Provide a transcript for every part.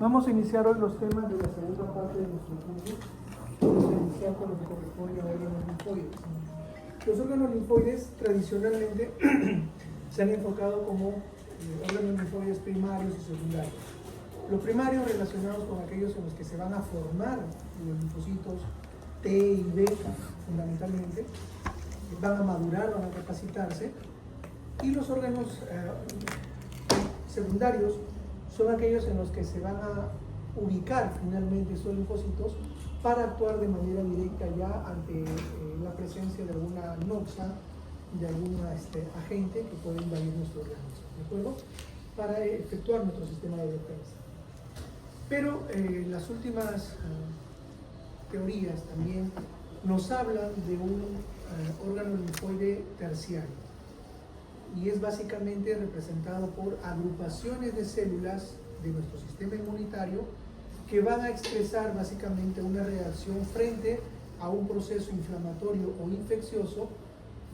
Vamos a iniciar hoy los temas de la segunda parte de nuestro curso. Vamos a iniciar con lo que corresponde a órganos linfoides. Los órganos linfoides tradicionalmente se han enfocado como órganos linfoides primarios y secundarios. Los primarios relacionados con aquellos en los que se van a formar los linfocitos T y B fundamentalmente, van a madurar, van a capacitarse, y los órganos secundarios son aquellos en los que se van a ubicar finalmente estos linfocitos para actuar de manera directa ya ante la presencia de alguna noxa, de algún agente que puede invadir nuestro organismo, ¿de acuerdo? Para efectuar nuestro sistema de defensa. Pero las últimas teorías también nos hablan de un órgano linfoide terciario, y es básicamente representado por agrupaciones de células de nuestro sistema inmunitario que van a expresar básicamente una reacción frente a un proceso inflamatorio o infeccioso,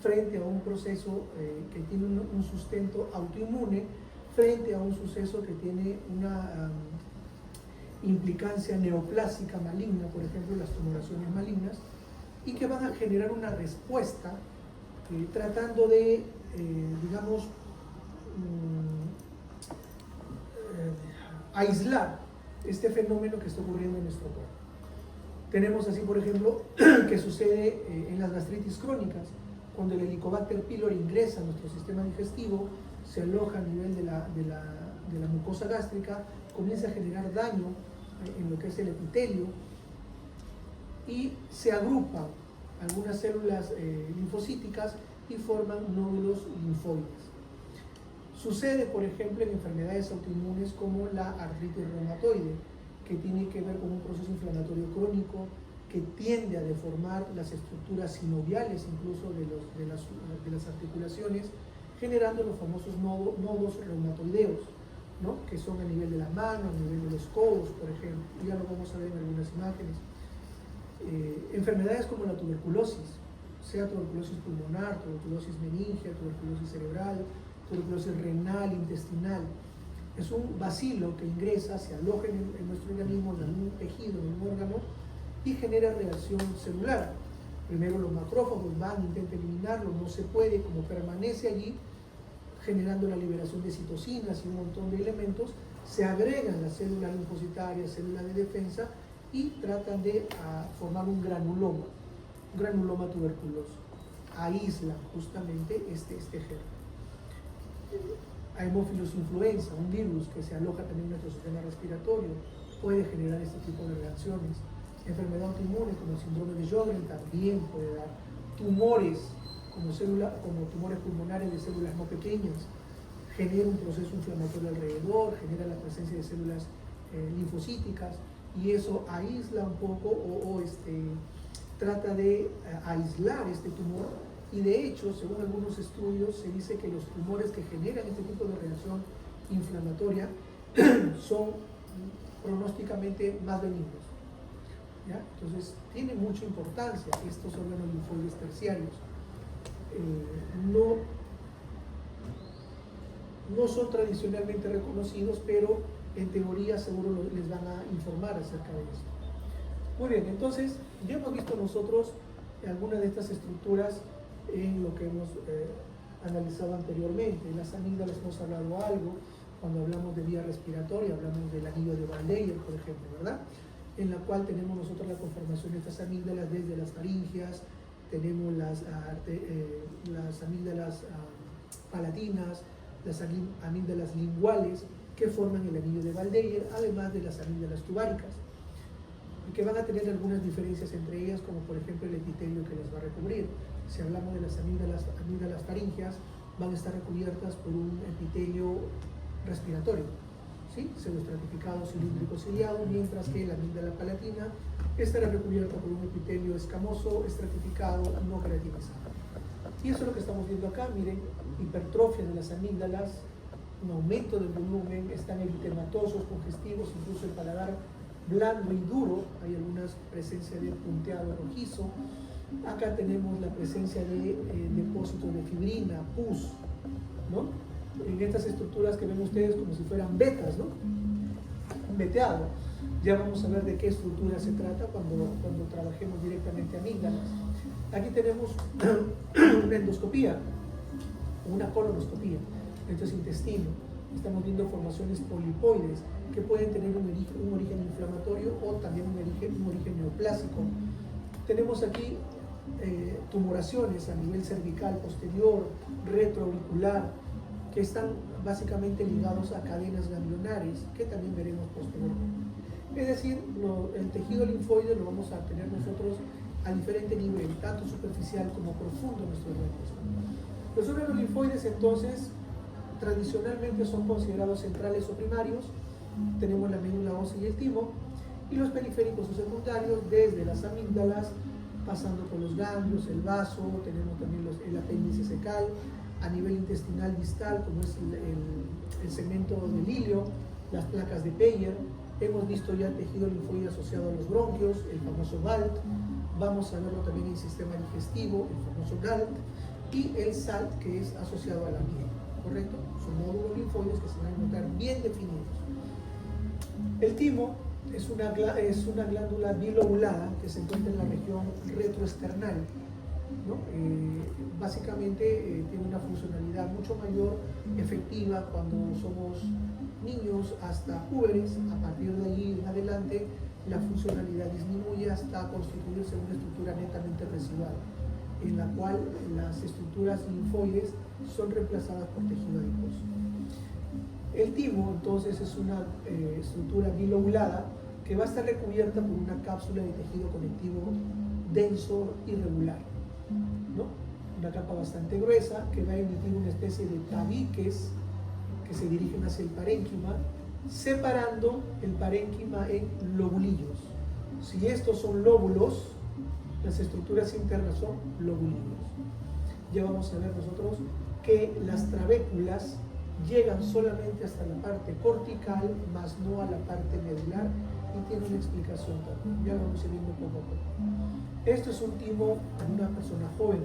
frente a un proceso que tiene un sustento autoinmune, frente a un suceso que tiene una implicancia neoplásica maligna, por ejemplo las tumoraciones malignas, y que van a generar una respuesta tratando de, digamos, aislar este fenómeno que está ocurriendo en nuestro cuerpo. Tenemos así, por ejemplo, que sucede en las gastritis crónicas, cuando el Helicobacter pylori ingresa a nuestro sistema digestivo, se aloja a nivel de la mucosa gástrica, comienza a generar daño en lo que es el epitelio y se agrupan algunas células linfocíticas y forman nódulos linfoides. Sucede, por ejemplo, en enfermedades autoinmunes como la artritis reumatoide, que tiene que ver con un proceso inflamatorio crónico que tiende a deformar las estructuras sinoviales, incluso de las articulaciones, generando los famosos nodos reumatoideos, ¿no? Que son a nivel de la mano, a nivel de los codos, por ejemplo. Ya lo vamos a ver en algunas imágenes. Enfermedades como la tuberculosis, sea tuberculosis pulmonar, tuberculosis meningia, tuberculosis cerebral, tuberculosis renal, intestinal. Es un bacilo que ingresa, se aloja en nuestro organismo, en algún tejido, en un órgano, y genera reacción celular. Primero los macrófagos van, intentan eliminarlo, no se puede, como permanece allí, generando la liberación de citocinas y un montón de elementos, se agregan las células linfocitarias, células de defensa, y tratan de formar un granuloma tuberculoso. Aíslan justamente este germen. Haemophilus influenza, un virus que se aloja también en nuestro sistema respiratorio, puede generar este tipo de reacciones. Enfermedad autoinmune como el síndrome de Sjögren también puede dar. Tumores como tumores pulmonares de células no pequeñas, genera un proceso inflamatorio alrededor, genera la presencia de células linfocíticas, y eso aísla un poco o trata de aislar este tumor. Y de hecho, según algunos estudios, se dice que los tumores que generan este tipo de reacción inflamatoria son pronósticamente más benignos, ¿ya? Entonces, tiene mucha importancia estos órganos linfoides terciarios. No son tradicionalmente reconocidos, pero en teoría seguro les van a informar acerca de esto. Muy bien, entonces ya hemos visto nosotros algunas de estas estructuras en lo que hemos analizado anteriormente. En las amígdalas hemos hablado algo, cuando hablamos de vía respiratoria, hablamos del anillo de Van Leyen, por ejemplo, ¿verdad? En la cual tenemos nosotros la conformación de estas amígdalas desde las faringias, tenemos las amígdalas palatinas, las amígdalas linguales, que forman el anillo de Van Leyen, además de las amígdalas tubáricas, y que van a tener algunas diferencias entre ellas, como por ejemplo el epitelio que las va a recubrir. Si hablamos de las amígdalas faringias, van a estar recubiertas por un epitelio respiratorio, ¿sí? Pseudoestratificado cilíndrico ciliado, mientras que la amígdala palatina estará recubierta por un epitelio escamoso, estratificado, no queratinizado. Y eso es lo que estamos viendo acá. Miren, hipertrofia de las amígdalas, un aumento del volumen, están eritematosos, congestivos, incluso el paladar blando y duro, hay alguna presencia de punteado rojizo. Acá tenemos la presencia de depósitos de fibrina, pus, ¿no? En estas estructuras que ven ustedes como si fueran vetas, ¿no? veteado. Ya vamos a ver de qué estructura se trata cuando trabajemos directamente amígdalas. Aquí tenemos una endoscopía, una colonoscopía. Esto es intestino. Estamos viendo formaciones polipoides que pueden tener un origen inflamatorio o también un origen neoplásico. Tenemos aquí tumoraciones a nivel cervical posterior, retroauricular, que están básicamente ligados a cadenas ganglionares, que también veremos posteriormente. Es decir, el tejido linfoide lo vamos a tener nosotros a diferente nivel, tanto superficial como profundo en nuestros restos. Los órganos linfoides, entonces, tradicionalmente son considerados centrales o primarios. Tenemos la médula ósea y el timo, y los periféricos o secundarios, desde las amígdalas, pasando por los ganglios, el vaso, tenemos también el apéndice secal, a nivel intestinal distal, como es el segmento del ilio, las placas de Peyer. Hemos visto ya tejido linfoide asociado a los bronquios, el famoso GALT. Vamos a verlo también en el sistema digestivo, el famoso GALT, y el SALT, que es asociado a la piel, ¿correcto? Son nódulos linfoides que se van a encontrar bien definidos. El timo es una glándula bilobulada que se encuentra en la región retroesternal, ¿no? Básicamente tiene una funcionalidad mucho mayor, efectiva cuando somos niños hasta jóvenes. A partir de allí en adelante la funcionalidad disminuye hasta constituirse una estructura netamente residual, en la cual las estructuras linfoides son reemplazadas por tejido adiposo. El timo, entonces, es una estructura bilobulada que va a estar recubierta por una cápsula de tejido conectivo denso irregular, ¿no? Una capa bastante gruesa que va a emitir una especie de tabiques que se dirigen hacia el parénquima, separando el parénquima en lobulillos. Si estos son lóbulos, las estructuras internas son lobulillos. Ya vamos a ver nosotros que las trabéculas llegan solamente hasta la parte cortical, más no a la parte medular, y tiene una explicación también. Ya lo vamos a ir viendo poco a poco. Esto es un timo en una persona joven.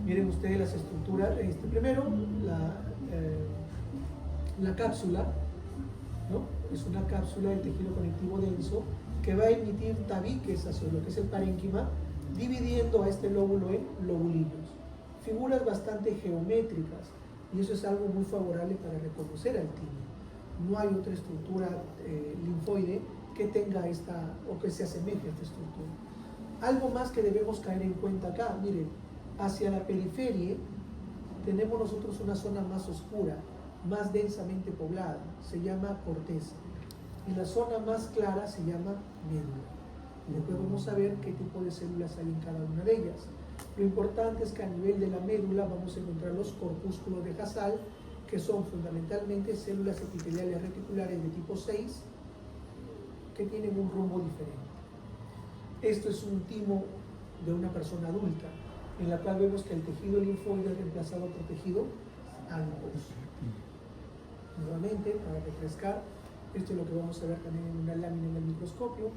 Miren ustedes las estructuras. Primero, la cápsula, ¿no? Es una cápsula de tejido conectivo denso que va a emitir tabiques hacia lo que es el parénquima, dividiendo a este lóbulo en lobulillos. Figuras bastante geométricas, y eso es algo muy favorable para reconocer al timo. No hay otra estructura linfoide que tenga esta o que se asemeje a esta estructura. Algo más que debemos caer en cuenta acá, miren, hacia la periferia tenemos nosotros una zona más oscura, más densamente poblada, se llama corteza, y la zona más clara se llama médula. Y después vamos a ver qué tipo de células hay en cada una de ellas. Lo importante es que a nivel de la médula vamos a encontrar los corpúsculos de Hasal, que son fundamentalmente células epiteliales reticulares de tipo 6 que tienen un rumbo diferente. Esto es un timo de una persona adulta, en la cual vemos que el tejido linfoide es reemplazado por tejido adiposo. Nuevamente, para refrescar, esto es lo que vamos a ver también en una lámina en el microscopio.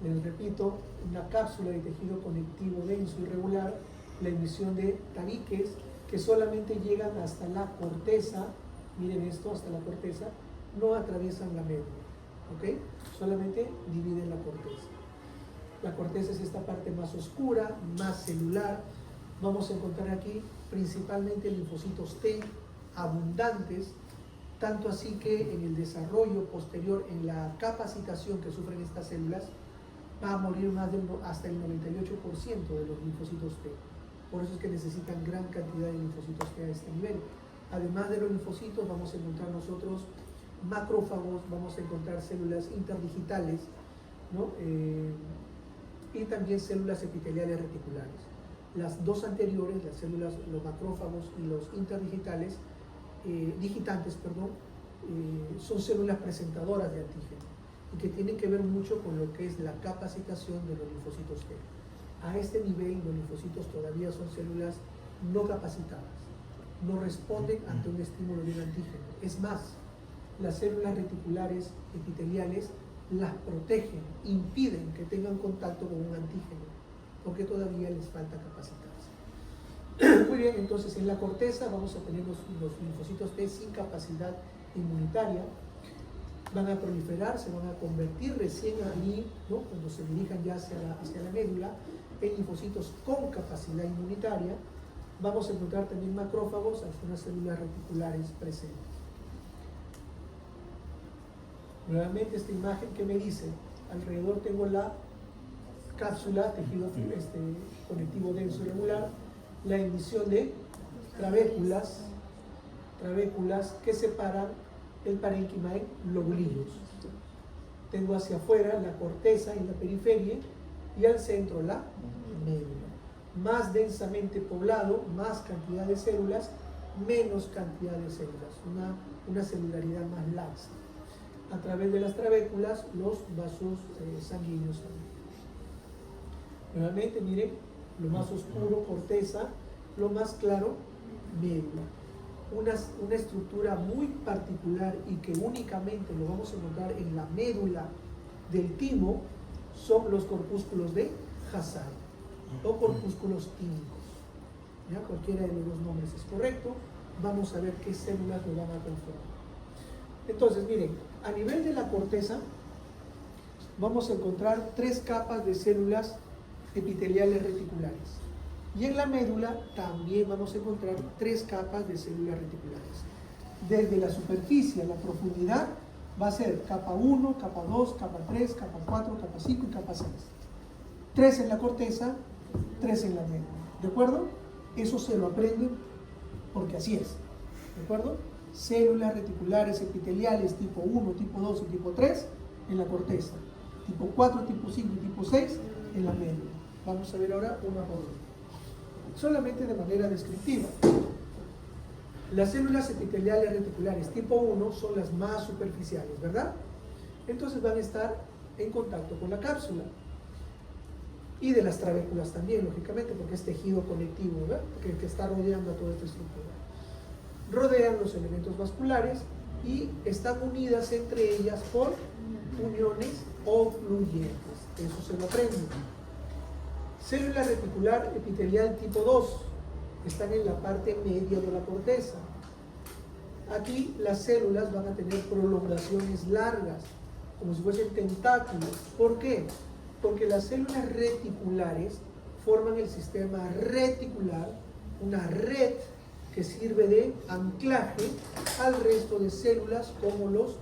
Les repito, una cápsula de tejido conectivo denso irregular, la emisión de tabiques que solamente llegan hasta la corteza. Miren esto, hasta la corteza, no atraviesan la médula, ¿ok? Solamente dividen la corteza. La corteza es esta parte más oscura, más celular. Vamos a encontrar aquí principalmente linfocitos T abundantes, tanto así que en el desarrollo posterior, en la capacitación que sufren estas células, va a morir hasta el 98% de los linfocitos T. Por eso es que necesitan gran cantidad de linfocitos T a este nivel. Además de los linfocitos, vamos a encontrar nosotros macrófagos, vamos a encontrar células interdigitales, ¿no? Y también células epiteliales reticulares. Las dos anteriores, las células, los macrófagos y los interdigitales, digitantes, son células presentadoras de antígeno y que tienen que ver mucho con lo que es la capacitación de los linfocitos T. A este nivel, los linfocitos todavía son células no capacitadas, no responden ante un estímulo de un antígeno. Es más, las células reticulares epiteliales las protegen, impiden que tengan contacto con un antígeno, porque todavía les falta capacitarse. Muy bien, entonces en la corteza vamos a tener los linfocitos T sin capacidad inmunitaria. van a proliferar, se van a convertir recién allí, ¿no? Cuando se dirijan ya hacia la médula, en linfocitos con capacidad inmunitaria. Vamos a encontrar también macrófagos, algunas células reticulares presentes. Nuevamente esta imagen que me dice, alrededor tengo la cápsula, tejido conectivo denso irregular, la emisión de trabéculas que separan el parénquima en lobulillos. Tengo hacia afuera la corteza en la periferia y al centro la médula. Más densamente poblado, más cantidad de células, menos cantidad de células, una celularidad más laxa. A través de las trabéculas, los vasos sanguíneos también. Nuevamente, miren, lo más oscuro, corteza, lo más claro, médula. Una estructura muy particular y que únicamente lo vamos a encontrar en la médula del timo son los corpúsculos de Hazard o corpúsculos tímicos. ¿Ya? Cualquiera de los dos nombres es correcto. Vamos a ver qué células lo van a conformar. Entonces, miren, a nivel de la corteza vamos a encontrar 3 capas de células epiteliales reticulares. Y en la médula también vamos a encontrar 3 capas de células reticulares. Desde la superficie a la profundidad va a ser capa 1, capa 2, capa 3, capa 4, capa 5 y capa 6. 3 en la corteza, 3 en la médula. ¿De acuerdo? Eso se lo aprenden porque así es. ¿De acuerdo? Células reticulares epiteliales tipo 1, tipo 2 y tipo 3 en la corteza. Tipo 4, tipo 5 y tipo 6 en la médula. Vamos a ver ahora una por una. Solamente de manera descriptiva. Las células epiteliales reticulares tipo 1 son las más superficiales, ¿verdad? Entonces van a estar en contacto con la cápsula y de las trabéculas también, lógicamente, porque es tejido conectivo, ¿verdad? Que está rodeando a toda esta estructura. Rodean los elementos vasculares y están unidas entre ellas por uniones ocluyentes. Eso se lo aprenden. Célula reticular epitelial tipo 2 están en la parte media de la corteza. Aquí las células van a tener prolongaciones largas, como si fuesen tentáculos. ¿Por qué? Porque las células reticulares forman el sistema reticular, una red que sirve de anclaje al resto de células como los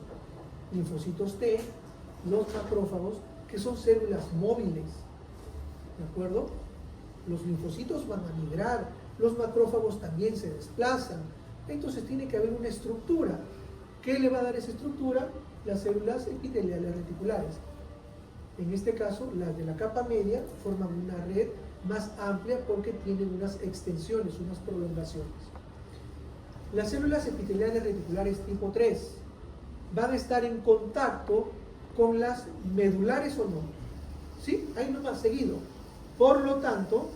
linfocitos T, los macrófagos, que son células móviles. ¿De acuerdo? Los linfocitos van a migrar, los macrófagos también se desplazan. Entonces tiene que haber una estructura. ¿Qué le va a dar esa estructura? Las células epiteliales reticulares. En este caso, las de la capa media forman una red más amplia porque tienen unas extensiones, unas prolongaciones. Las células epiteliales reticulares tipo 3 van a estar en contacto con las medulares o no. ¿Sí? Ahí nomás seguido. Por lo tanto,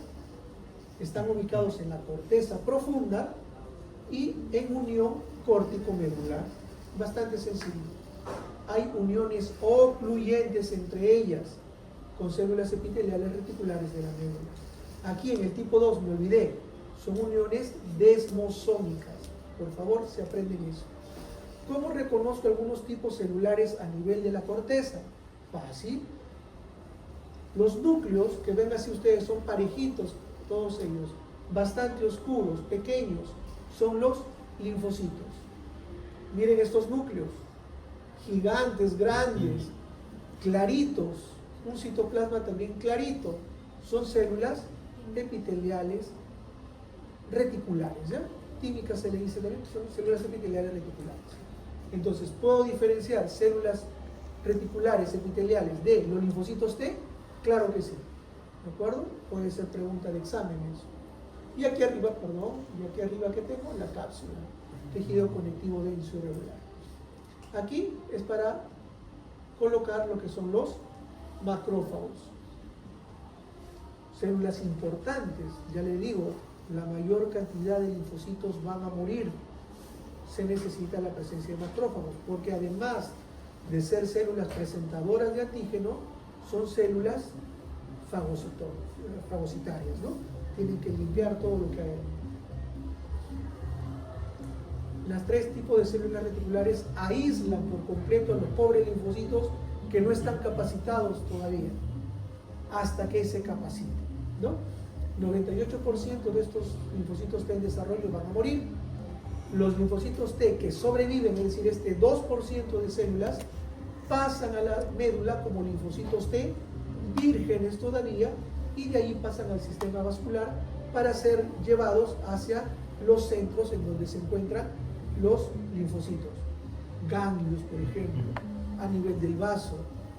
están ubicados en la corteza profunda y en unión córtico-medular. Bastante sencillo. Hay uniones ocluyentes entre ellas con células epiteliales reticulares de la médula. Aquí en el tipo 2, me olvidé, son uniones desmosómicas. Por favor, se aprenden eso. ¿Cómo reconozco algunos tipos celulares a nivel de la corteza? Fácil. Los núcleos, que ven así ustedes, son parejitos, todos ellos, bastante oscuros, pequeños, son los linfocitos. Miren estos núcleos, gigantes, grandes, claritos, un citoplasma también clarito, son células epiteliales reticulares, ¿ya? Tímica se le dice también, son células epiteliales reticulares. Entonces, ¿puedo diferenciar células reticulares epiteliales de los linfocitos T? Claro que sí, ¿de acuerdo? Puede ser pregunta de examen eso. Y aquí arriba, que tengo la cápsula, tejido conectivo denso irregular. Aquí es para colocar lo que son los macrófagos. Células importantes, ya le digo, la mayor cantidad de linfocitos van a morir. Se necesita la presencia de macrófagos, porque además de ser células presentadoras de antígeno, son células fagocitarias, ¿no? Tienen que limpiar todo lo que hay. Las tres tipos de células reticulares aíslan por completo a los pobres linfocitos que no están capacitados todavía, hasta que se capaciten, ¿no? 98% de estos linfocitos T en desarrollo van a morir. Los linfocitos T que sobreviven, es decir, este 2% de células, pasan a la médula como linfocitos T vírgenes todavía, y de ahí pasan al sistema vascular para ser llevados hacia los centros en donde se encuentran los linfocitos, ganglios, por ejemplo, a nivel del vaso,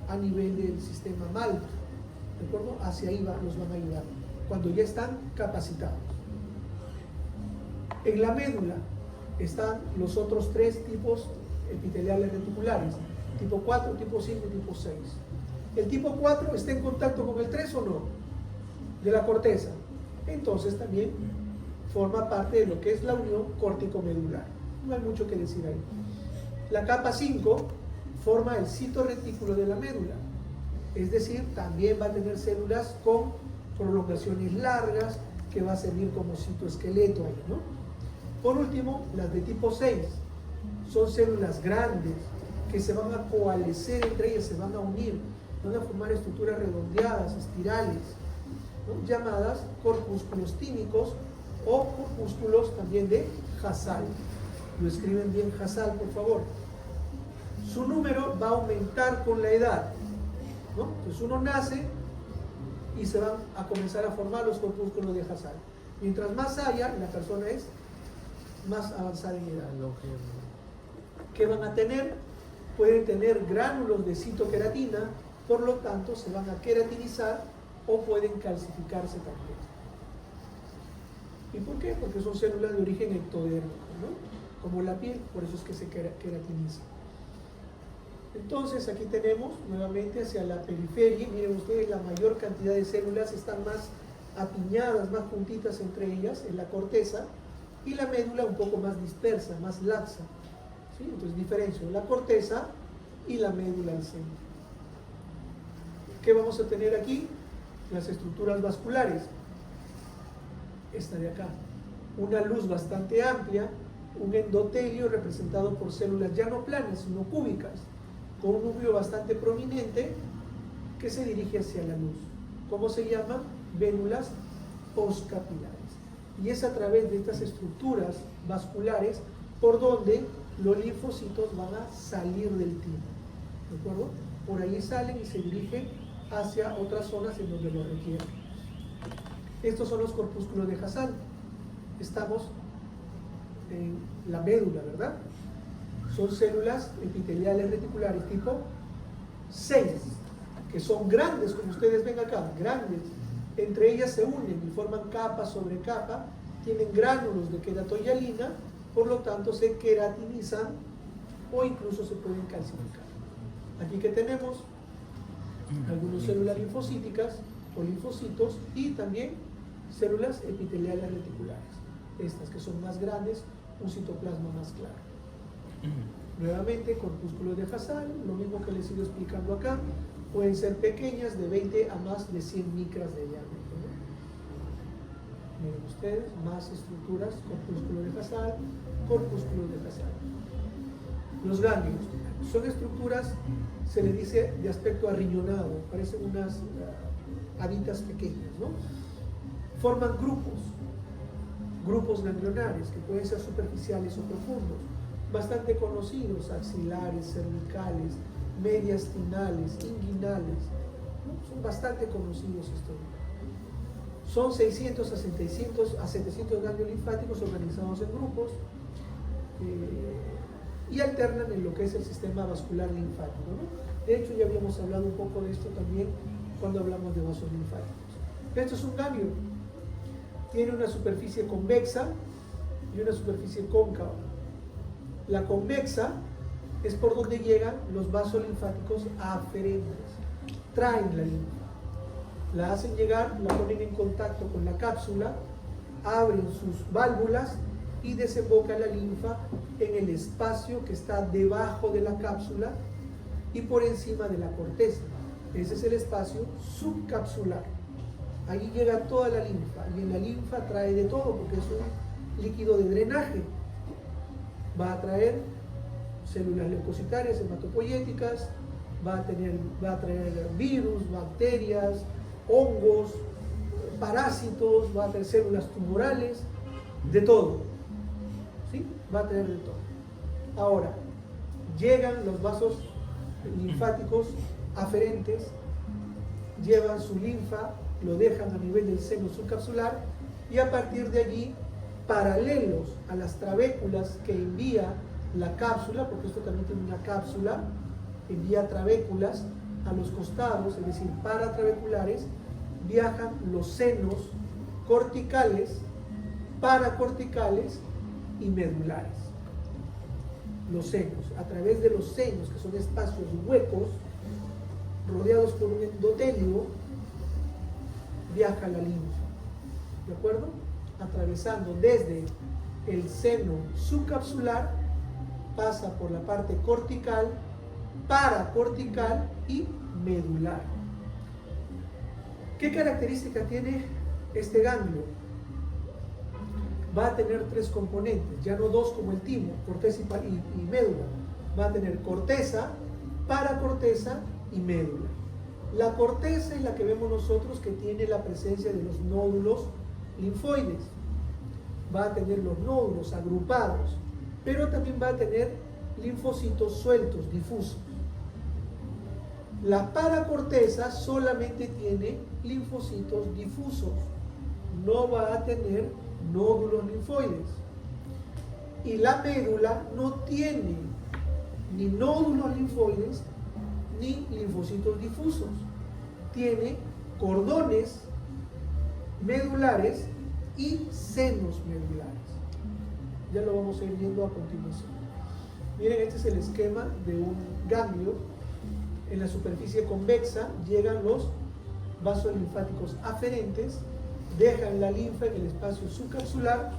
a nivel del sistema MALT, ¿de acuerdo? Hacia ahí los van a ayudar, cuando ya están capacitados. En la médula están los otros tres tipos epiteliales reticulares, tipo 4, tipo 5 y tipo 6. ¿El tipo 4 está en contacto con el 3 o no? De la corteza. Entonces también forma parte de lo que es la unión córtico-medular. No hay mucho que decir ahí. La capa 5 forma el citoretículo de la médula. Es decir, también va a tener células con prolongaciones largas que va a servir como citoesqueleto ahí, ¿no? Por último, las de tipo 6 son células grandes que se van a coalescer entre ellas, se van a unir, van a formar estructuras redondeadas, espirales, ¿no? Llamadas corpúsculos tímicos o corpúsculos también de Hassall. Lo escriben bien Hassall, por favor. Su número va a aumentar con la edad, ¿no? Entonces uno nace y se van a comenzar a formar los corpúsculos de Hassall. Mientras más haya, la persona es más avanzada en edad. ¿Qué van a tener? Pueden tener gránulos de citoqueratina, por lo tanto se van a queratinizar o pueden calcificarse también. ¿Y por qué? Porque son células de origen ectodérmico, ¿no? Como la piel, por eso es que se queratiniza. Entonces aquí tenemos nuevamente hacia la periferia, miren ustedes, la mayor cantidad de células están más apiñadas, más juntitas entre ellas, en la corteza, y la médula un poco más dispersa, más laxa, ¿sí? Entonces diferencio la corteza y la médula al centro. ¿Qué vamos a tener aquí? Las estructuras vasculares. Esta de acá. Una luz bastante amplia, un endotelio representado por células ya no planas, sino cúbicas, con un núcleo bastante prominente que se dirige hacia la luz. ¿Cómo se llama? Vénulas postcapilares. Y es a través de estas estructuras vasculares por donde los linfocitos van a salir del timo. ¿De acuerdo? Por ahí salen y se dirigen hacia otras zonas en donde lo requieren. Estos son los corpúsculos de Hassall. Estamos en la médula, ¿verdad? Son células epiteliales reticulares tipo 6, que son grandes, como ustedes ven acá, grandes. Entre ellas se unen y forman capa sobre capa, tienen gránulos de queratoyalina, por lo tanto se queratinizan o incluso se pueden calcificar. Aquí que tenemos algunas células linfocíticas o linfocitos y también células epiteliales reticulares, estas que son más grandes, un citoplasma más claro. Nuevamente, corpúsculos de Hassall, lo mismo que les he ido explicando acá, pueden ser pequeñas de 20 a más de 100 micras de diámetro, ¿no? Miren ustedes, más estructuras, corpúsculos de Hassall, corpúsculos de Hassall. Los ganglios son estructuras, se les dice de aspecto arriñonado, parecen unas haditas pequeñas, ¿no? Forman grupos ganglionares que pueden ser superficiales o profundos, bastante conocidos, axilares, cervicales, mediastinales, inguinales, ¿no? Son bastante conocidos estos. Son 600 a 700 ganglios linfáticos organizados en grupos y alternan en lo que es el sistema vascular linfático, ¿no? De hecho, ya habíamos hablado un poco de esto también cuando hablamos de vasos linfáticos. Esto es un ganglio. Tiene una superficie convexa y una superficie cóncava. La convexa es por donde llegan los vasos linfáticos aferentes. Traen la linfa, la hacen llegar, la ponen en contacto con la cápsula, abren sus válvulas y desemboca la linfa en el espacio que está debajo de la cápsula y por encima de la corteza. Ese es el espacio subcapsular. Allí llega toda la linfa y en la linfa trae de todo porque es un líquido de drenaje. Va a traer células leucocitarias, hematopoyéticas, va a traer virus, bacterias, hongos, parásitos, va a traer células tumorales, de todo, ¿sí? Va a traer de todo. Ahora, llegan los vasos linfáticos aferentes, llevan su linfa, lo dejan a nivel del seno subcapsular y a partir de allí, paralelos a las trabéculas que envía la cápsula, porque esto también tiene una cápsula, envía trabéculas a los costados, es decir, paratraveculares, viajan los senos corticales, paracorticales y medulares. Los senos, a través de los senos, que son espacios huecos, rodeados por un endotelio, viaja la linfa, ¿de acuerdo? Atravesando desde el seno subcapsular, pasa por la parte cortical, paracortical y medular. ¿Qué característica tiene este ganglio? Va a tener tres componentes, ya no dos como el timo, corteza y médula. Va a tener corteza, paracorteza y médula. La corteza es la que vemos nosotros, que tiene la presencia de los nódulos linfoides. Va a tener los nódulos agrupados, pero también va a tener linfocitos sueltos, difusos. La paracorteza solamente tiene linfocitos difusos, no va a tener nódulos linfoides. Y la médula no tiene ni nódulos linfoides ni linfocitos difusos. Tiene cordones medulares y senos medulares. Ya lo vamos a ir viendo a continuación. Miren, este es el esquema de un ganglio. En la superficie convexa llegan los vasos linfáticos aferentes, dejan la linfa en el espacio subcapsular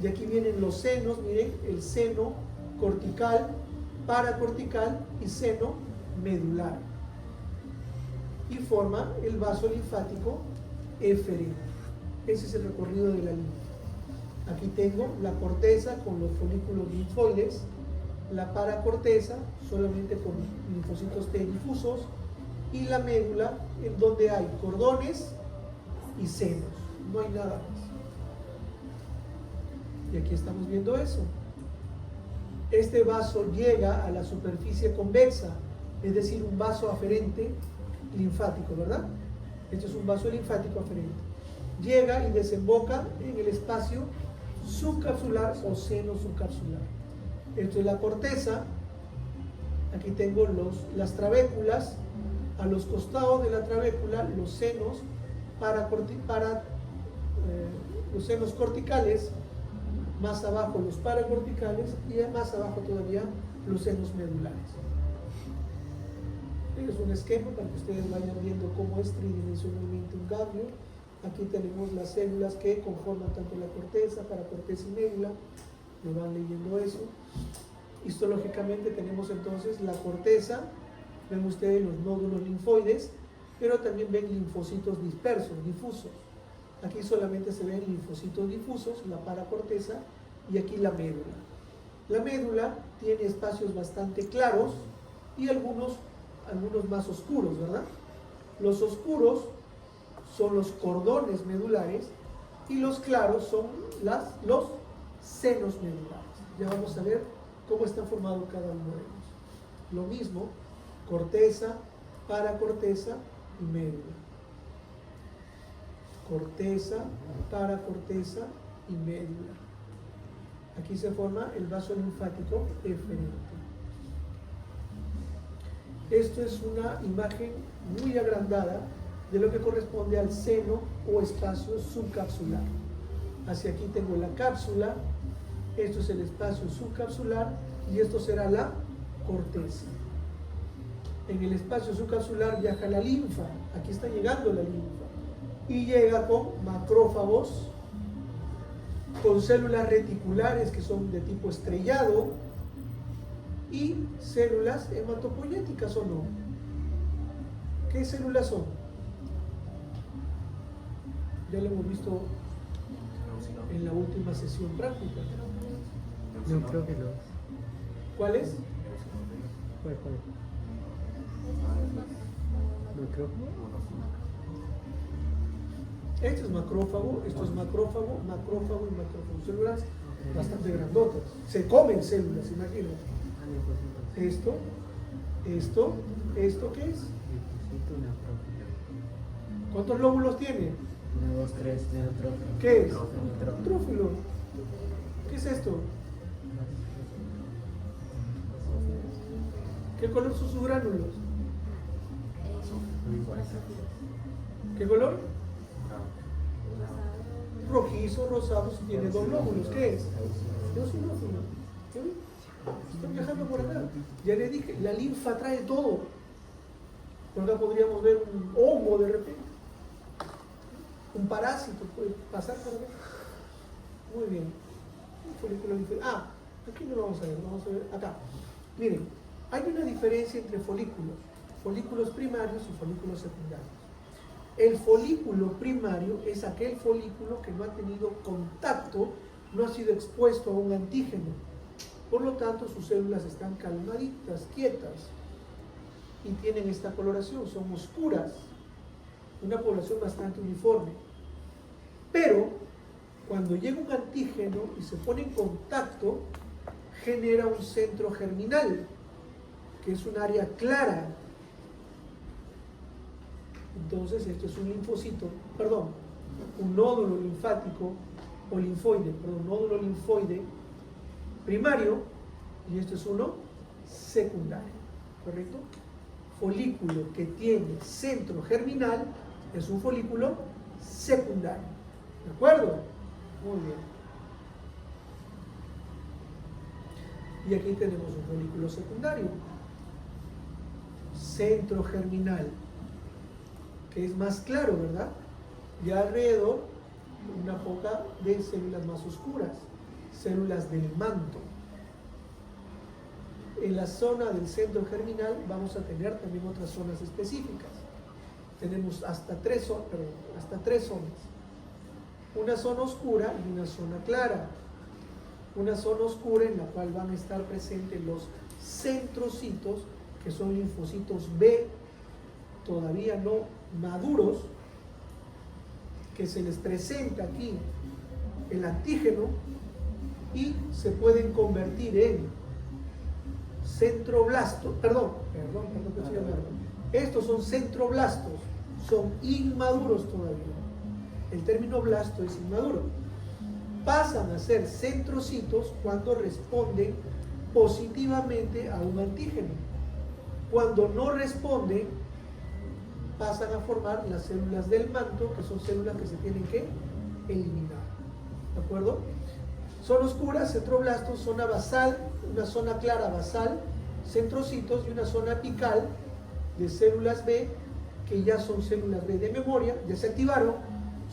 y aquí vienen los senos, miren, el seno cortical, paracortical y seno medular, y forma el vaso linfático eferente. Ese es el recorrido de la linfa. Aquí tengo la corteza con los folículos linfoides, la paracorteza solamente con linfocitos T difusos y la médula en donde hay cordones y senos, no hay nada más. Y aquí estamos viendo eso. Este vaso llega a la superficie convexa, es decir, un vaso aferente linfático, ¿verdad? Este es un vaso linfático aferente. Llega y desemboca en el espacio subcapsular o seno subcapsular. Esto es la corteza. Aquí tengo las trabéculas. A los costados de la trabécula, los senos los senos corticales, más abajo los paracorticales y más abajo todavía los senos medulares. Es un esquema para que ustedes vayan viendo cómo es tridimensionalmente un ganglio. Aquí tenemos las células que conforman tanto la corteza, paracorteza y médula. Me van leyendo eso. Histológicamente tenemos entonces la corteza, ven ustedes los nódulos linfoides, pero también ven linfocitos dispersos, difusos. Aquí solamente se ven linfocitos difusos, la paracorteza, y aquí la médula. La médula tiene espacios bastante claros y algunos más oscuros, ¿verdad? Los oscuros son los cordones medulares y los claros son los senos medulares. Ya vamos a ver cómo está formado cada uno de ellos. Lo mismo, corteza, paracorteza y médula. Corteza, paracorteza y médula. Aquí se forma el vaso linfático eferente. Esto es una imagen muy agrandada de lo que corresponde al seno o espacio subcapsular. Hacia aquí tengo la cápsula, esto es el espacio subcapsular y esto será la corteza. En el espacio subcapsular viaja la linfa, aquí está llegando la linfa, y llega con macrófagos, con células reticulares que son de tipo estrellado y células hematopoyéticas, ¿o no? ¿Qué células son? Ya lo hemos visto en la última sesión práctica. Neutrófilos. ¿Cuál es? ¿Cuál? Neutrófilo. Esto es macrófago, esto es macrófago, macrófago y macrófago. Células bastante grandotas. Se comen células, imagínate. Esto, ¿esto qué es? ¿Cuántos lóbulos tiene? 1, 2, 3, neutrófilo. ¿Qué es? Neutrófilo. Neutrófilo. ¿Qué es esto? ¿Qué color son sus gránulos? ¿Qué color? Rojizo, rosado, si tiene 2 lóbulos. ¿Qué es? Eosinófilo. ¿Sí? Están viajando por acá. Ya le dije, la linfa trae todo. Por acá podríamos ver un hongo de repente. Un parásito puede pasar por acá. Muy bien. Un folículo linfático. Aquí no lo vamos a ver, vamos a ver acá. Miren, hay una diferencia entre folículos primarios y folículos secundarios. El folículo primario es aquel folículo que no ha tenido contacto, no ha sido expuesto a un antígeno. Por lo tanto, sus células están calmaditas, quietas, y tienen esta coloración, son oscuras, una población bastante uniforme. Pero, cuando llega un antígeno y se pone en contacto, genera un centro germinal, que es un área clara. Entonces, esto es un un nódulo linfático o linfoide, nódulo linfoide primario, y esto es uno secundario, ¿correcto? Folículo que tiene centro germinal es un folículo secundario, ¿de acuerdo? Muy bien. Y aquí tenemos un folículo secundario, centro germinal, que es más claro, ¿verdad? Y alrededor una poca de células más oscuras, células del manto. En la zona del centro germinal vamos a tener también otras zonas específicas. Tenemos hasta tres zonas. Una zona oscura y una zona clara. Una zona oscura en la cual van a estar presentes los centrocitos, que son linfocitos B, todavía no maduros, que se les presenta aquí el antígeno y se pueden convertir en centroblastos, perdón que estoy hablando. Estos son centroblastos, son inmaduros todavía. El término blasto es inmaduro. Pasan a ser centrocitos cuando responden positivamente a un antígeno. Cuando no responden, pasan a formar las células del manto, que son células que se tienen que eliminar. ¿De acuerdo? Zona oscura, centroblastos, zona basal, una zona clara basal, centrocitos, y una zona apical de células B, que ya son células B de memoria, ya se activaron,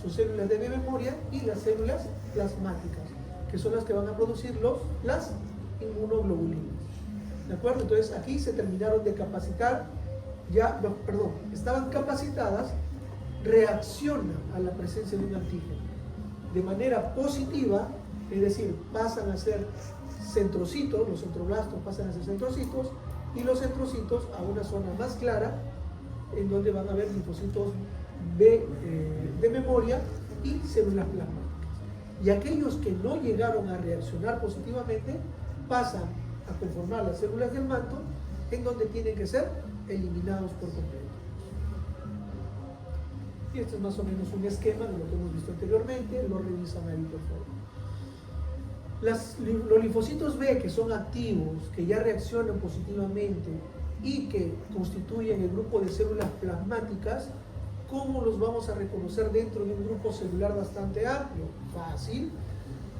son células de memoria, y las células plasmáticas, que son las que van a producir las inmunoglobulinas. ¿De acuerdo? Entonces aquí se terminaron de capacitar, estaban capacitadas, reaccionan a la presencia de un antígeno de manera positiva, es decir, pasan a ser centrocitos, los centroblastos pasan a ser centrocitos, y los centrocitos a una zona más clara, en donde van a haber linfocitos B de memoria y células plasmáticas. Y aquellos que no llegaron a reaccionar positivamente pasan a conformar las células del manto, en donde tienen que ser eliminados por completo. Y esto es más o menos un esquema de lo que hemos visto anteriormente, lo revisan ahí por favor. Los linfocitos B, que son activos, que ya reaccionan positivamente y que constituyen el grupo de células plasmáticas, ¿cómo los vamos a reconocer dentro de un grupo celular bastante amplio? Fácil.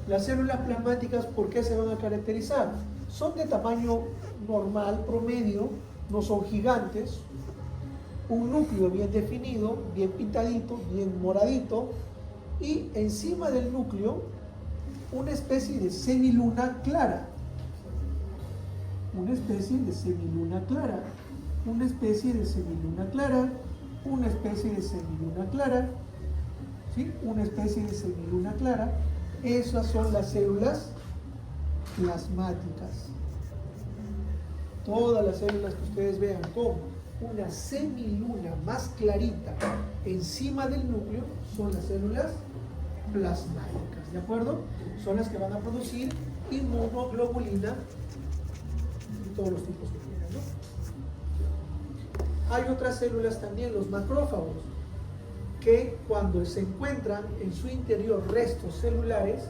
Las células plasmáticas, ¿por qué se van a caracterizar? Son de tamaño normal, promedio, no son gigantes, un núcleo bien definido, bien pintadito, bien moradito, y encima del núcleo una especie de semiluna clara, una especie de semiluna clara, una especie de semiluna clara, una especie de semiluna clara, ¿sí? Una especie de semiluna clara. Esas son las células plasmáticas. Todas las células que ustedes vean con una semiluna más clarita encima del núcleo son las células plasmáticas, ¿de acuerdo? Son las que van a producir inmunoglobulina de todos los tipos que quieran, ¿no? Hay otras células también, los macrófagos, que cuando se encuentran en su interior restos celulares,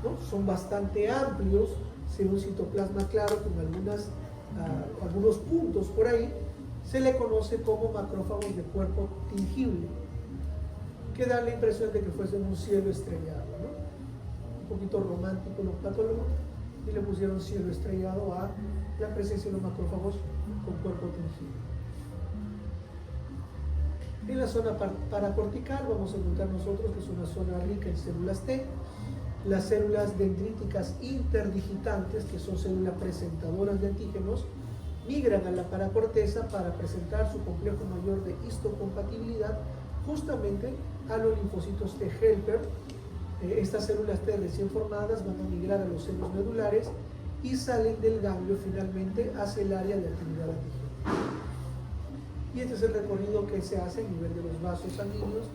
¿no? Son bastante amplios, se ve un citoplasma claro con algunos puntos por ahí, se le conoce como macrófagos de cuerpo tingible, que dan la impresión de que fuesen un cielo estrellado, ¿no? Un poquito romántico los patólogos, y le pusieron cielo estrellado a la presencia de los macrófagos con cuerpo tingible. En la zona paracortical vamos a encontrar nosotros que es una zona rica en células T, las células dendríticas interdigitantes, que son células presentadoras de antígenos, migran a la paracorteza para presentar su complejo mayor de histocompatibilidad justamente a los linfocitos T helper. Estas células T recién formadas van a migrar a los senos medulares y salen del ganglio finalmente hacia el área de actividad antígena. Y este es el recorrido que se hace a nivel de los vasos sanguíneos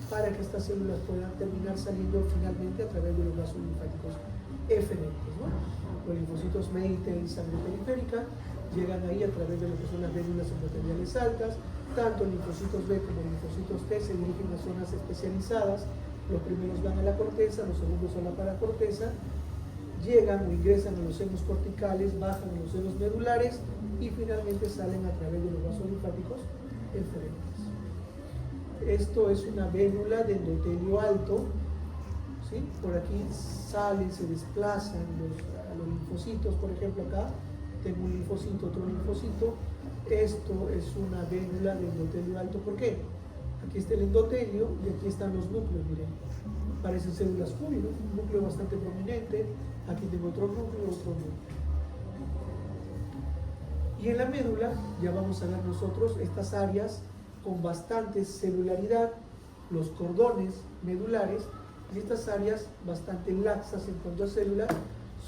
para que estas células puedan terminar saliendo finalmente a través de los vasos linfáticos eferentes, ¿no? Los linfocitos Meite y sangre periférica llegan ahí a través de lo que son las vénulas endoteliales altas. Tanto linfocitos B como linfocitos T se dirigen a zonas especializadas. Los primeros van a la corteza, los segundos a la paracorteza, llegan o ingresan a los senos corticales, bajan a los senos medulares y finalmente salen a través de los vasos linfáticos eferentes. Esto es una vénula de endotelio alto, ¿sí? Por aquí salen, se desplazan a los linfocitos, por ejemplo acá tengo un linfocito, otro linfocito. Esto es una vénula de endotelio alto. ¿Por qué? Aquí está el endotelio y aquí están los núcleos, miren. Parecen células cúbico, un núcleo bastante prominente. Aquí tengo otro núcleo, otro núcleo. Y en la médula ya vamos a ver nosotros estas áreas con bastante celularidad, los cordones medulares, y estas áreas bastante laxas en cuanto a células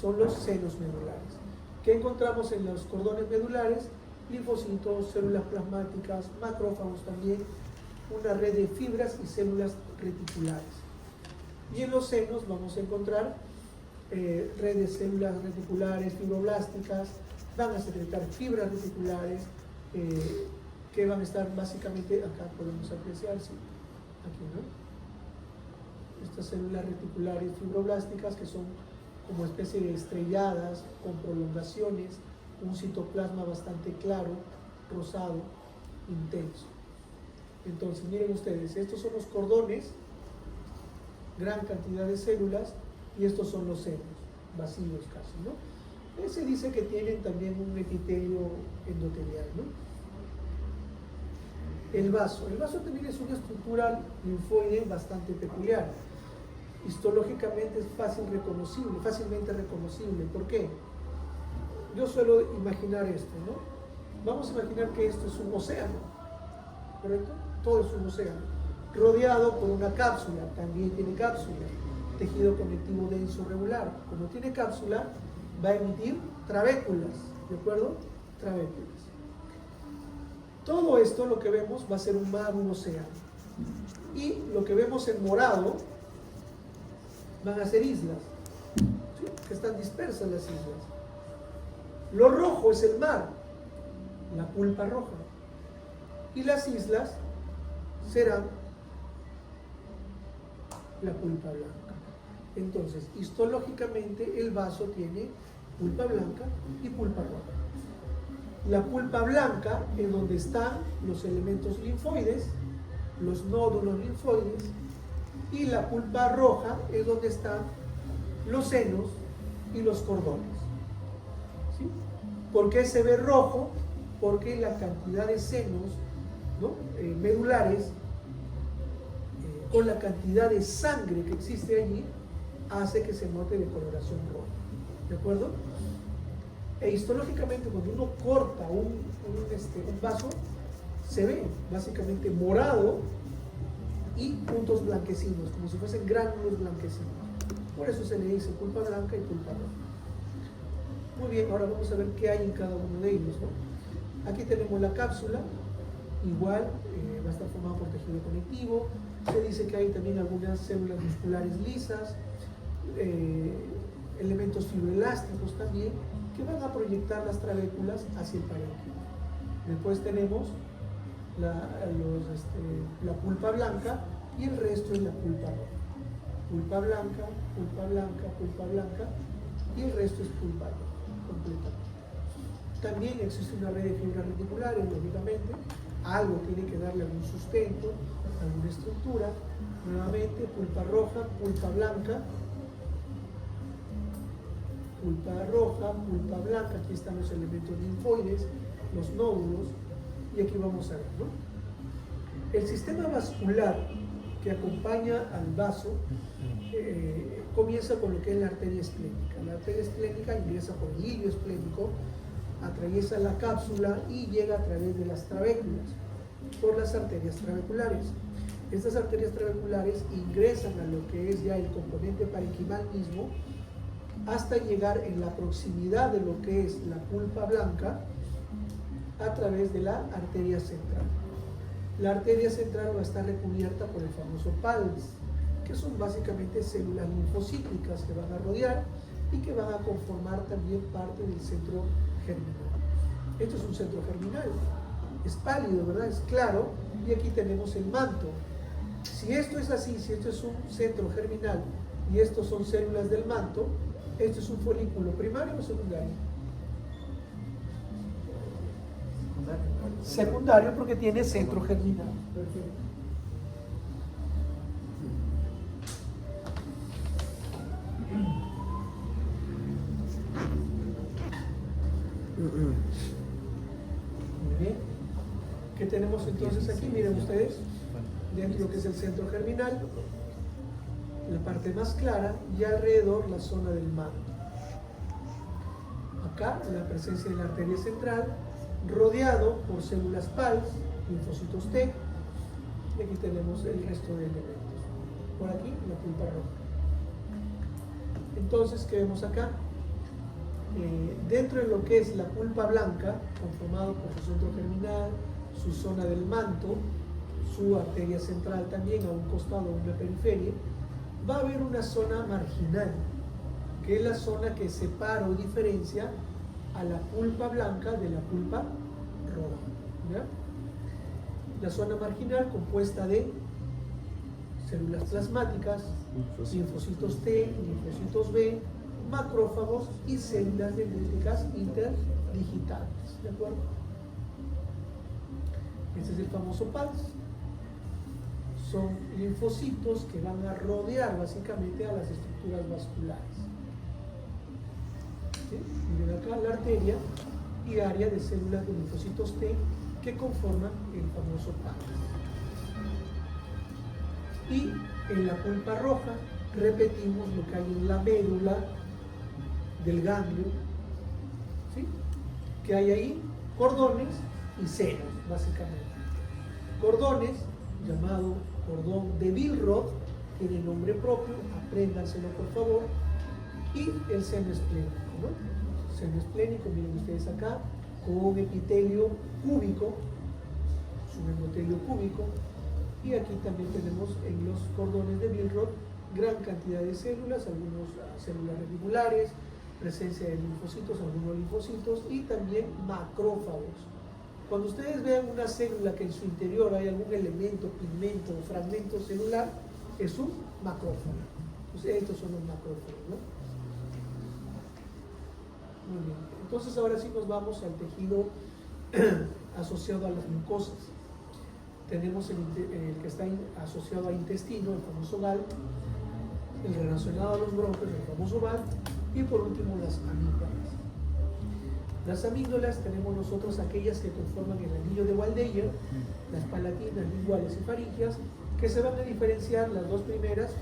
son los senos medulares. ¿Qué encontramos en los cordones medulares? Linfocitos, células plasmáticas, macrófagos también, una red de fibras y células reticulares. Y en los senos vamos a encontrar redes de células reticulares, fibroblásticas, van a secretar fibras reticulares, que van a estar básicamente, acá podemos apreciar, sí, aquí, ¿no? Estas células reticulares fibroblásticas que son como especie de estrelladas, con prolongaciones, un citoplasma bastante claro, rosado, intenso. Entonces, miren ustedes, estos son los cordones, gran cantidad de células, y estos son los senos, vacíos casi, ¿no? Se dice que tienen también un epitelio endotelial, ¿no? El vaso también es una estructura linfoide bastante peculiar. Histológicamente es fácilmente reconocible. ¿Por qué? Yo suelo imaginar esto, ¿no? Vamos a imaginar que esto es un océano, ¿correcto? Todo es un océano, rodeado por una cápsula, también tiene cápsula, tejido conectivo denso regular. Como tiene cápsula, va a emitir trabéculas, ¿de acuerdo? Trabéculas. Todo esto, lo que vemos, va a ser un mar, un océano. Y lo que vemos en morado van a ser islas, ¿sí? Que están dispersas las islas. Lo rojo es el mar, la pulpa roja. Y las islas serán la pulpa blanca. Entonces, histológicamente, el vaso tiene pulpa blanca y pulpa roja. La pulpa blanca es donde están los elementos linfoides, los nódulos linfoides, y la pulpa roja es donde están los senos y los cordones. ¿Sí? ¿Por qué se ve rojo? Porque la cantidad de senos, ¿no? Medulares, con la cantidad de sangre que existe allí, hace que se note de coloración roja. ¿De acuerdo? E histológicamente, cuando uno corta un vaso, se ve básicamente morado y puntos blanquecinos, como si fuesen gránulos blanquecinos. Por eso se le dice pulpa blanca y pulpa roja. Muy bien, ahora vamos a ver qué hay en cada uno de ellos, ¿no? Aquí tenemos la cápsula, igual va a estar formada por tejido conectivo. Se dice que hay también algunas células musculares lisas, elementos fibroelásticos también, que van a proyectar las trabéculas hacia el parénquima. Después tenemos la pulpa blanca y el resto es la pulpa roja. Pulpa blanca, pulpa blanca, pulpa blanca y el resto es pulpa roja, completamente. También existe una red de fibras reticulares, lógicamente, algo tiene que darle algún sustento, alguna estructura. Nuevamente, pulpa roja, pulpa blanca, pulpa roja, pulpa blanca, aquí están los elementos linfoides, los nódulos, y aquí vamos a ver, ¿no? El sistema vascular que acompaña al vaso comienza con lo que es la arteria esplénica. La arteria esplénica ingresa por el hilio esplénico, atraviesa la cápsula y llega a través de las trabéculas, por las arterias trabeculares. Estas arterias trabeculares ingresan a lo que es ya el componente parenquimal mismo, hasta llegar en la proximidad de lo que es la pulpa blanca a través de la arteria central. La arteria central va a estar recubierta por el famoso PALS, que son básicamente células linfocíticas que van a rodear y que van a conformar también parte del centro germinal. Esto es un centro germinal, es pálido, ¿verdad? Es claro, y aquí tenemos el manto. Si esto es así, si esto es un centro germinal y estos son células del manto, esto es un folículo primario o secundario. Secundario porque tiene centro germinal. Perfecto. Muy bien. ¿Qué tenemos entonces aquí? Miren ustedes, dentro de lo que es el centro germinal, la parte más clara y alrededor la zona del manto. Acá la presencia de la arteria central, rodeado por células PALS, linfocitos T, y aquí tenemos el resto de elementos. Por aquí la pulpa roja. Entonces, ¿qué vemos acá? Dentro de lo que es la pulpa blanca, conformado por su centro germinal, su zona del manto, su arteria central también a un costado, a una periferia, va a haber una zona marginal, que es la zona que separa o diferencia a la pulpa blanca de la pulpa roja. ¿Ya? La zona marginal compuesta de células plasmáticas, linfocitos T, linfocitos B, macrófagos y células dendríticas interdigitales. ¿De acuerdo? Este es el famoso PALS. Son linfocitos que van a rodear básicamente a las estructuras vasculares. ¿Sí? Miren acá la arteria y área de células de linfocitos T que conforman el famoso PALS. Y en la pulpa roja repetimos lo que hay en la médula del ganglio, ¿sí? Que hay ahí cordones y senos, básicamente. Cordones, llamado cordón de Billroth, tiene nombre propio, apréndanselo por favor, y el seno esplénico, ¿no? Seno esplénico, miren ustedes acá, con epitelio cúbico, es un endotelio cúbico, y aquí también tenemos en los cordones de Billroth gran cantidad de células, algunas células reticulares, presencia de linfocitos, algunos linfocitos y también macrófagos. Cuando ustedes vean una célula que en su interior hay algún elemento, pigmento o fragmento celular, es un macrófago. Entonces, estos son los macrófagos, ¿no? Muy bien. Entonces ahora sí nos vamos al tejido asociado a las mucosas. Tenemos el que está asociado al intestino, el famoso GAL, el relacionado a los bronquios, el famoso VAL, y por último las amígdalas. Las amígdalas tenemos nosotros aquellas que conforman el anillo de Waldeyer, las palatinas, linguales y faringias, que se van a diferenciar las dos primeras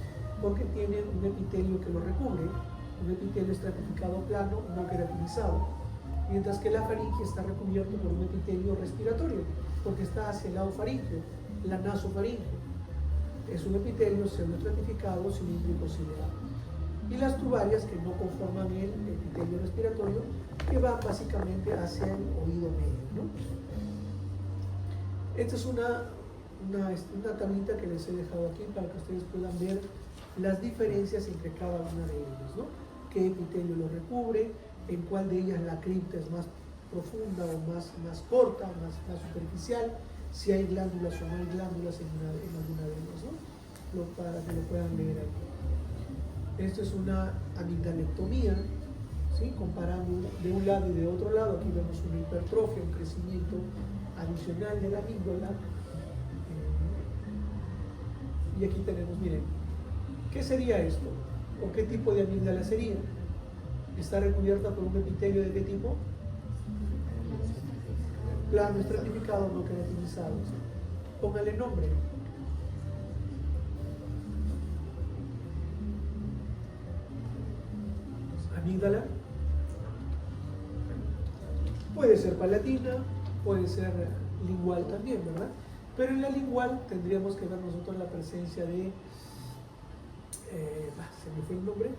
porque tienen un epitelio que lo recubre, un epitelio estratificado plano no queratinizado, mientras que la faringe está recubierto por un epitelio respiratorio, porque está hacia el lado faríngeo, la nasofaringe. Es un epitelio pseudoestratificado cilíndrico ciliado. y las tubarias que no conforman el epitelio respiratorio, que van básicamente hacia el oído medio, ¿no? Esta es una tablita que les he dejado aquí para que ustedes puedan ver las diferencias entre cada una de ellas, ¿no? Qué epitelio lo recubre, en cuál de ellas la cripta es más profunda o más corta, más superficial, si hay glándulas o no hay glándulas en alguna de ellas, ¿no? Para que lo puedan leer aquí. Esto es una amigdalectomía, ¿sí? Comparando de un lado y de otro lado. Aquí vemos una hipertrofia, un crecimiento adicional de la amígdala. Y aquí tenemos, miren, ¿qué sería esto? ¿O qué tipo de amígdala sería? ¿Está recubierta por un epitelio de qué tipo? Plano, estratificado, no queratinizado. Póngale nombre. Amígdala. Puede ser palatina, puede ser lingual también, ¿verdad? Pero en la lingual tendríamos que ver nosotros la presencia de, se me fue el nombre,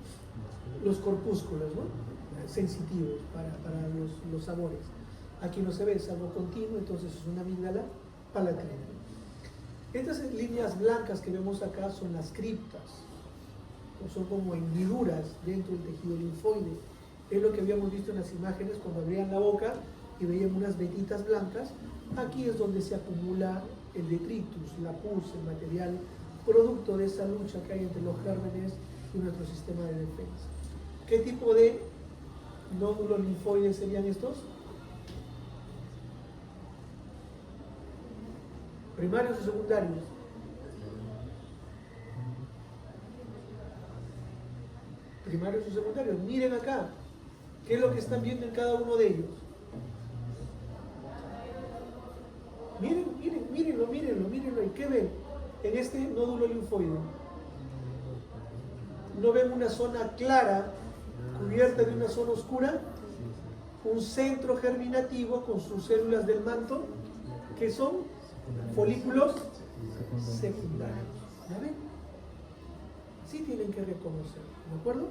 los corpúsculos, ¿no? Sensitivos para los sabores. Aquí no se ve, es algo continuo, entonces es una amígdala palatina. Estas líneas blancas que vemos acá son las criptas, o son como hendiduras dentro del tejido linfoide. Es lo que habíamos visto en las imágenes cuando abrían la boca y veíamos unas vetitas blancas. Aquí es donde se acumula el detritus, la pus, el material producto de esa lucha que hay entre los gérmenes y nuestro sistema de defensa. ¿Qué tipo de nódulos linfoides serían estos? ¿Primarios o secundarios? Primarios o secundarios. Miren acá, ¿qué es lo que están viendo en cada uno de ellos? Mírenlo. ¿Y qué ven en este nódulo linfoide? ¿No ven una zona clara cubierta de una zona oscura? Un centro germinativo con sus células del manto, que son folículos secundarios. ¿Ya ven? Sí tienen que reconocer, ¿de acuerdo?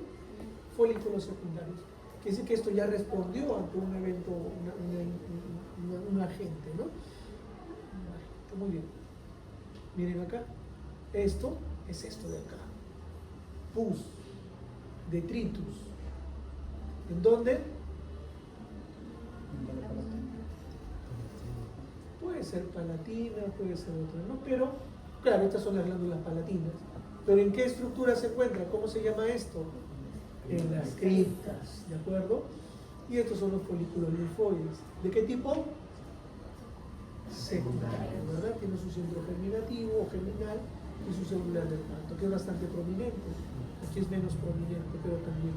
Folículos secundarios. Quiere decir que esto ya respondió ante un evento, un agente, ¿no? Muy bien. Miren acá. Esto es esto de acá. Pus, detritus. ¿En dónde? Puede ser palatina, puede ser otra, ¿no? Pero, claro, estas son las glándulas palatinas. ¿Pero en qué estructura se encuentra? ¿Cómo se llama esto? En las criptas, ¿de acuerdo? Y estos son los folículos linfoides. ¿De qué tipo? Secundario, ¿verdad? Tiene su centro germinativo o germinal y su célula del manto, que es bastante prominente. Aquí es menos prominente, pero también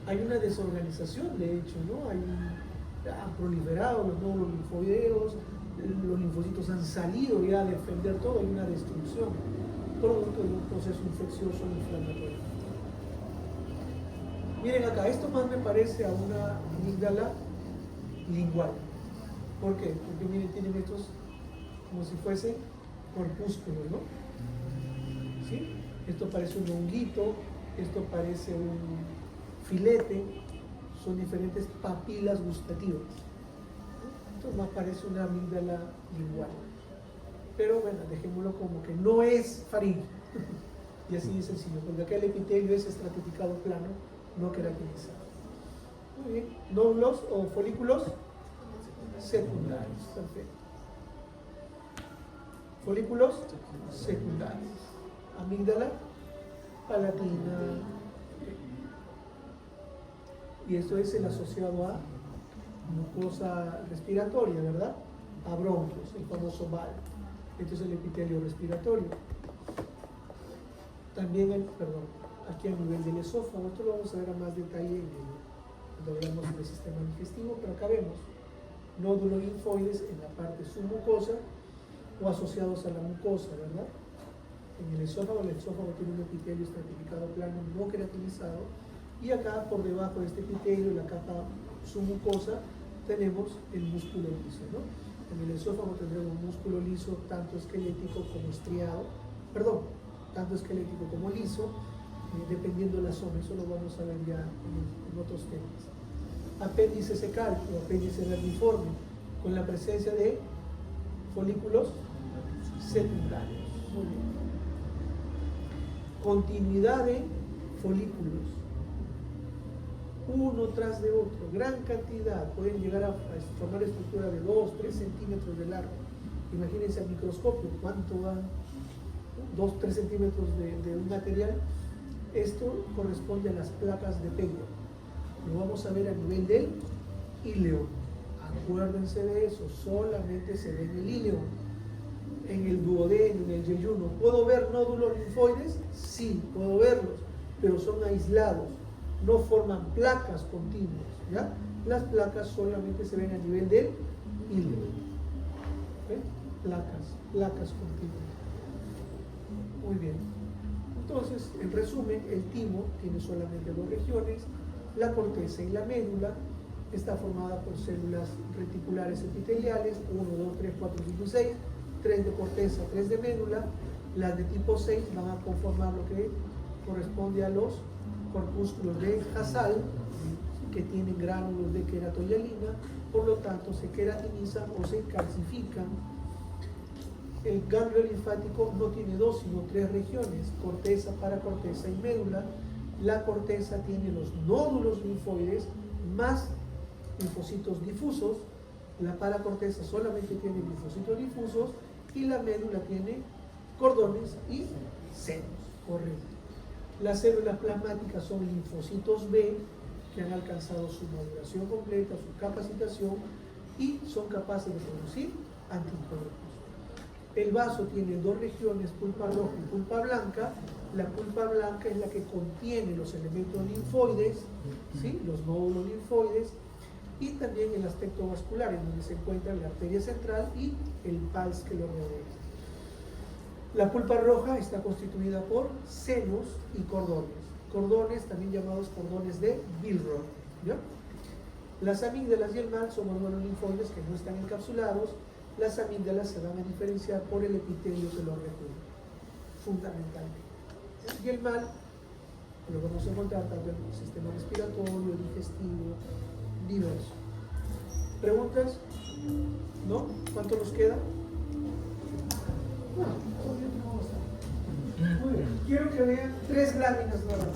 hay una desorganización, de hecho, ¿no? Han proliferado los nódulos linfoideos, los linfocitos han salido ya a defender todo, hay una destrucción, producto de un proceso infeccioso inflamatorio. Miren acá, esto más me parece a una amígdala lingual. ¿Por qué? Porque miren, tienen estos como si fuese corpúsculos, ¿no? ¿Sí? Esto parece un honguito, esto parece un filete, son diferentes papilas gustativas. Esto más parece una amígdala lingual. Pero bueno, dejémoslo como que no es faringe. Y así de sencillo, porque acá el epitelio es estratificado plano, no queratinizado. Muy bien, nódulos o folículos secundarios, perfecto. Folículos secundarios. Amígdala palatina. Y esto es el asociado a mucosa respiratoria, ¿verdad? A bronquios, el famoso BAL. Esto es el epitelio respiratorio. También aquí a nivel del esófago, esto lo vamos a ver a más detalle cuando hablamos del sistema digestivo, pero acá vemos nódulos linfoides en la parte submucosa o asociados a la mucosa, ¿verdad? En el esófago tiene un epitelio estratificado plano no queratinizado, y acá por debajo de este epitelio, la capa submucosa, tenemos el músculo liso, ¿no? En el esófago tendremos un músculo liso tanto esquelético como estriado, tanto esquelético como liso, dependiendo de la zona. Eso lo vamos a ver ya en otros temas. Apéndice secal o apéndice vermiforme, con la presencia de folículos secundarios. Muy bien. Continuidad de folículos, uno tras de otro, gran cantidad, pueden llegar a formar estructura de 2-3 centímetros de largo. Imagínense al microscopio, ¿cuánto van? 2-3 centímetros de un material. Esto corresponde a las placas de Peyo. Lo vamos a ver a nivel del íleo. Acuérdense de eso, solamente se ve en el íleo. En el duodeno, en el yeyuno, ¿puedo ver nódulos linfoides? Sí, puedo verlos, pero son aislados, no forman placas continuas, ¿ya? Las placas solamente se ven a nivel del íleo. ¿Okay? Placas continuas. Muy bien. Entonces, en resumen, el timo tiene solamente dos regiones, la corteza y la médula. Está formada por células reticulares epiteliales, 1, 2, 3, 4, 5 y 6, 3 de corteza, 3 de médula. Las de tipo 6 van a conformar lo que corresponde a los corpúsculos de Hasal, que tienen gránulos de queratohialina, por lo tanto se queratinizan o se calcifican. El ganglio linfático no tiene 2 sino 3 regiones, corteza, paracorteza y médula. La corteza tiene los nódulos linfoides más linfocitos difusos, la paracorteza solamente tiene linfocitos difusos y la médula tiene cordones y senos. Correcto. Las células plasmáticas son linfocitos B que han alcanzado su maduración completa, su capacitación y son capaces de producir anticuerpos. El vaso tiene dos regiones, pulpa roja y pulpa blanca. La pulpa blanca es la que contiene los elementos linfoides, ¿sí? Los nódulos linfoides, y también el aspecto vascular, en donde se encuentra la arteria central y el pals que lo rodea. La pulpa roja está constituida por senos y cordones también llamados cordones de Billroth, ¿ya? Las amígdalas y el mal son órganos linfoides que no están encapsulados. Las amígdalas se van a diferenciar por el epitelio que los recubre, fundamentalmente. Y el mal lo vamos a encontrar tanto en el sistema respiratorio, digestivo, diverso. ¿Preguntas? ¿No? ¿Cuánto nos queda? Bueno, todavía no vamos a estar. Muy bien. Quiero que vean 3 láminas nuevas.